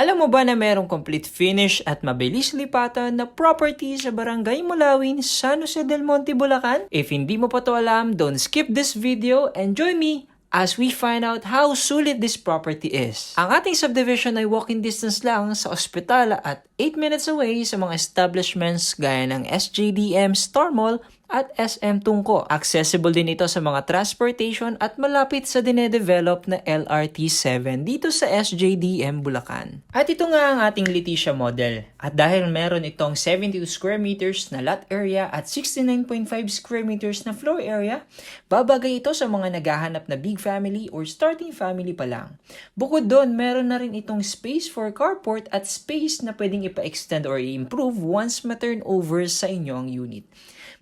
Alam mo ba na merong complete finish at mabilis lipatan na property sa Barangay Mulawin, San Jose del Monte, Bulacan? If hindi mo pa to alam, don't skip this video and join me as we find out how sulit this property is. Ang ating subdivision ay walking distance lang sa ospital at 8 minutes away sa mga establishments gaya ng SJDM Star Mall at SM Tungko. Accessible din ito sa mga transportation at malapit sa dinedevelop na LRT-7 dito sa SJDM Bulacan. At ito nga ang ating Leticia model. At dahil meron itong 72 square meters na lot area at 69.5 square meters na floor area, babagay ito sa mga naghahanap na big family or starting family pa lang. Bukod doon, meron na rin itong space for carport at space na pwedeng ipa-extend or i-improve once ma-turn over sa inyong unit.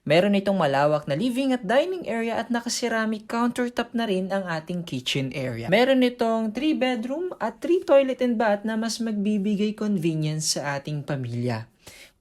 Meron itong malawak na living at dining area at naka-ceramic countertop na rin ang ating kitchen area. Meron itong 3 bedroom at 3 toilet and bath na mas magbibigay convenience sa ating pamilya.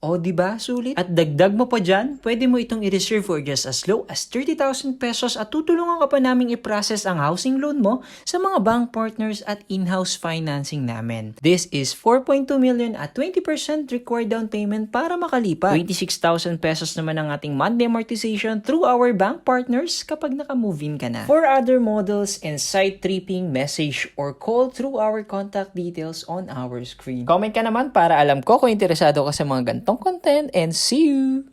O diba, sulit? At dagdag mo pa dyan, pwede mo itong i-reserve for just as low as 30,000 pesos at tutulungan ka pa naming i-process ang housing loan mo sa mga bank partners at in-house financing namin. This is 4.2 million at 20% required down payment para makalipat. 26,000 pesos naman ang ating monthly amortization through our bank partners kapag naka-move in ka na. For other models and site tripping, message or call through our contact details on our screen. Comment ka naman para alam ko kung interesado ka sa mga ganitong content and see you!